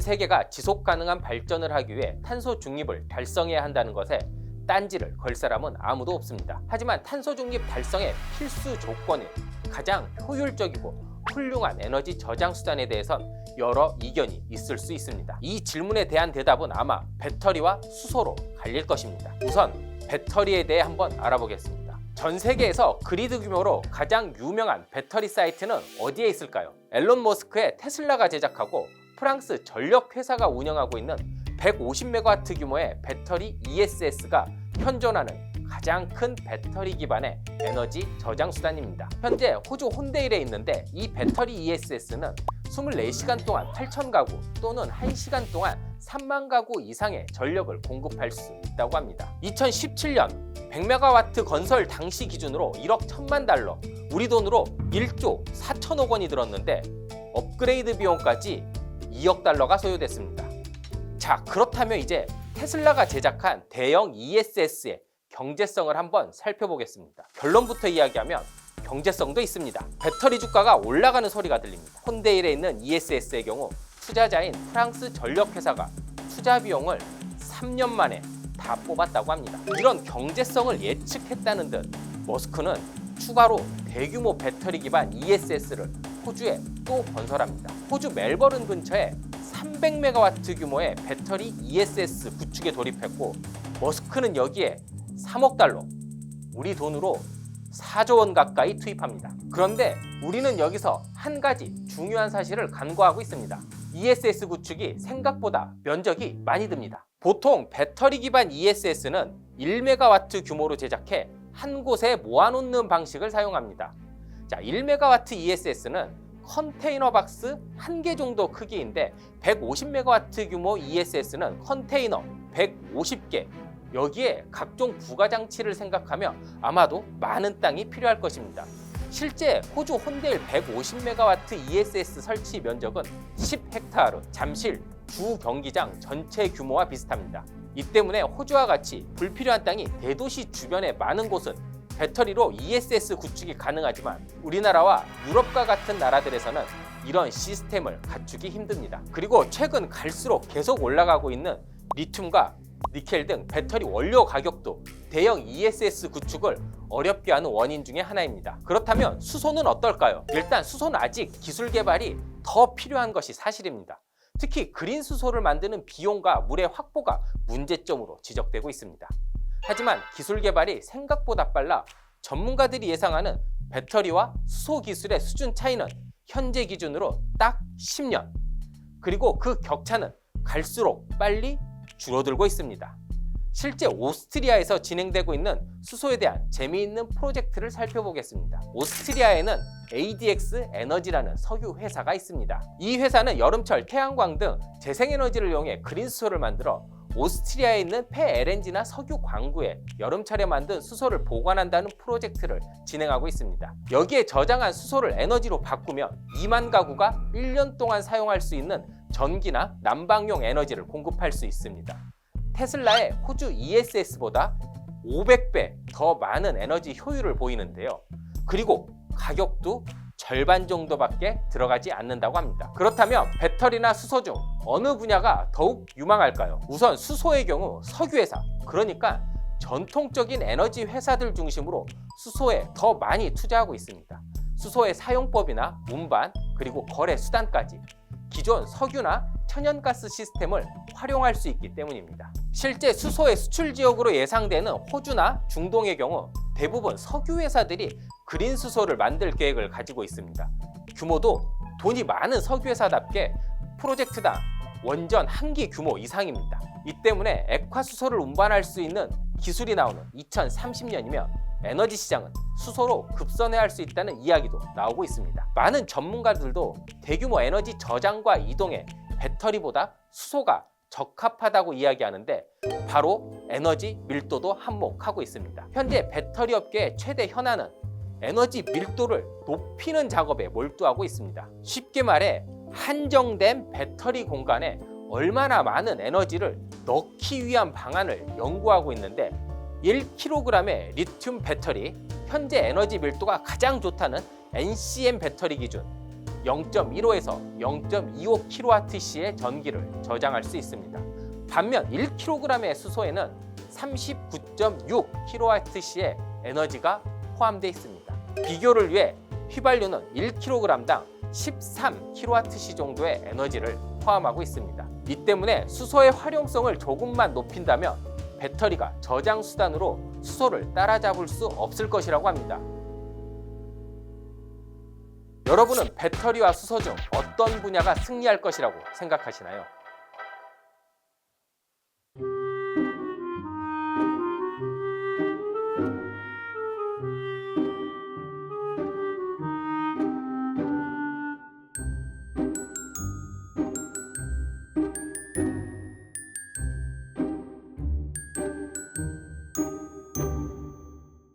세계가 지속 가능한 발전을 하기 위해 탄소 중립을 달성해야 한다는 것에 딴지를 걸 사람은 아무도 없습니다. 하지만 탄소 중립 달성의 필수 조건인 가장 효율적이고 훌륭한 에너지 저장 수단에 대해선 여러 이견이 있을 수 있습니다. 이 질문에 대한 대답은 아마 배터리와 수소로 갈릴 것입니다. 우선 배터리에 대해 한번 알아보겠습니다. 전 세계에서 그리드 규모로 가장 유명한 배터리 사이트는 어디에 있을까요? 앨런 머스크의 테슬라가 제작하고 프랑스 전력 회사가 운영하고 있는 150메가와트 규모의 배터리 ESS가 현존하는 가장 큰 배터리 기반의 에너지 저장 수단입니다. 현재 호주 혼데일에 있는데 이 배터리 ESS는 24시간 동안 8,000가구 또는 1시간 동안 3만 가구 이상의 전력을 공급할 수 있다고 합니다. 2017년 100메가와트 건설 당시 기준으로 1억 1천만 달러, 우리 돈으로 1조 4천억 원이 들었는데 업그레이드 비용까지 2억 달러가 소요됐습니다. 자, 그렇다면 이제 테슬라가 제작한 대형 ESS의 경제성을 한번 살펴보겠습니다. 결론부터 이야기하면 경제성도 있습니다. 배터리 주가가 올라가는 소리가 들립니다. 혼데일에 있는 ESS의 경우 투자자인 프랑스 전력회사가 투자 비용을 3년 만에 다 뽑았다고 합니다. 이런 경제성을 예측했다는 듯 머스크는 추가로 대규모 배터리 기반 ESS를 호주에 또 건설합니다. 호주 멜버른 근처에 300메가와트 규모의 배터리 ESS 구축에 돌입했고 머스크는 여기에 3억 달러, 우리 돈으로 4조 원 가까이 투입합니다. 그런데 우리는 여기서 한 가지 중요한 사실을 간과하고 있습니다. ESS 구축이 생각보다 면적이 많이 듭니다. 보통 배터리 기반 ESS는 1메가와트 규모로 제작해 한 곳에 모아놓는 방식을 사용합니다. 자, 1메가와트 ESS는 컨테이너 박스 1개 정도 크기인데 150메가와트 규모 ESS는 컨테이너 150개, 여기에 각종 부가장치를 생각하면 아마도 많은 땅이 필요할 것입니다. 실제 호주 혼데일 150메가와트 ESS 설치 면적은 10헥타르, 잠실 주 경기장 전체 규모와 비슷합니다. 이 때문에 호주와 같이 불필요한 땅이 대도시 주변에 많은 곳은 배터리로 ESS 구축이 가능하지만 우리나라와 유럽과 같은 나라들에서는 이런 시스템을 갖추기 힘듭니다. 그리고 최근 갈수록 계속 올라가고 있는 리튬과 니켈 등 배터리 원료 가격도 대형 ESS 구축을 어렵게 하는 원인 중에 하나입니다. 그렇다면 수소는 어떨까요? 일단 수소는 아직 기술 개발이 더 필요한 것이 사실입니다. 특히 그린 수소를 만드는 비용과 물의 확보가 문제점으로 지적되고 있습니다. 하지만 기술 개발이 생각보다 빨라 전문가들이 예상하는 배터리와 수소 기술의 수준 차이는 현재 기준으로 딱 10년. 그리고 그 격차는 갈수록 빨리 줄어들고 있습니다. 실제 오스트리아에서 진행되고 있는 수소에 대한 재미있는 프로젝트를 살펴보겠습니다. 오스트리아에는 ADX 에너지라는 석유 회사가 있습니다. 이 회사는 여름철 태양광 등 재생에너지를 이용해 그린 수소를 만들어 오스트리아에 있는 폐 LNG나 석유 광구에 여름철에 만든 수소를 보관한다는 프로젝트를 진행하고 있습니다. 여기에 저장한 수소를 에너지로 바꾸면 2만 가구가 1년 동안 사용할 수 있는 전기나 난방용 에너지를 공급할 수 있습니다. 테슬라의 호주 ESS보다 500배 더 많은 에너지 효율을 보이는데요. 그리고 가격도 절반 정도밖에 들어가지 않는다고 합니다. 그렇다면 배터리나 수소 중 어느 분야가 더욱 유망할까요? 우선 수소의 경우 석유회사, 그러니까 전통적인 에너지 회사들 중심으로 수소에 더 많이 투자하고 있습니다. 수소의 사용법이나 운반, 그리고 거래 수단까지 기존 석유나 천연가스 시스템을 활용할 수 있기 때문입니다. 실제 수소의 수출 지역으로 예상되는 호주나 중동의 경우 대부분 석유 회사들이 그린 수소를 만들 계획을 가지고 있습니다. 규모도 돈이 많은 석유 회사답게 프로젝트당 원전 1기 규모 이상입니다. 이 때문에 액화수소를 운반할 수 있는 기술이 나오는 2030년이면 에너지 시장은 수소로 급선회할 수 있다는 이야기도 나오고 있습니다. 많은 전문가들도 대규모 에너지 저장과 이동에 배터리보다 수소가 적합하다고 이야기하는데 바로 에너지 밀도도 한몫하고 있습니다. 현재 배터리 업계의 최대 현안은 에너지 밀도를 높이는 작업에 몰두하고 있습니다. 쉽게 말해 한정된 배터리 공간에 얼마나 많은 에너지를 넣기 위한 방안을 연구하고 있는데 1kg의 리튬 배터리, 현재 에너지 밀도가 가장 좋다는 NCM 배터리 기준 0.15에서 0.25kWh의 전기를 저장할 수 있습니다. 반면 1kg의 수소에는 39.6kWh의 에너지가 포함되어 있습니다. 비교를 위해 휘발유는 1kg당 13kWh 정도의 에너지를 포함하고 있습니다. 이 때문에 수소의 활용성을 조금만 높인다면 배터리가 저장 수단으로 수소를 따라잡을 수 없을 것이라고 합니다. 여러분은 배터리와 수소 중 어떤 분야가 승리할 것이라고 생각하시나요?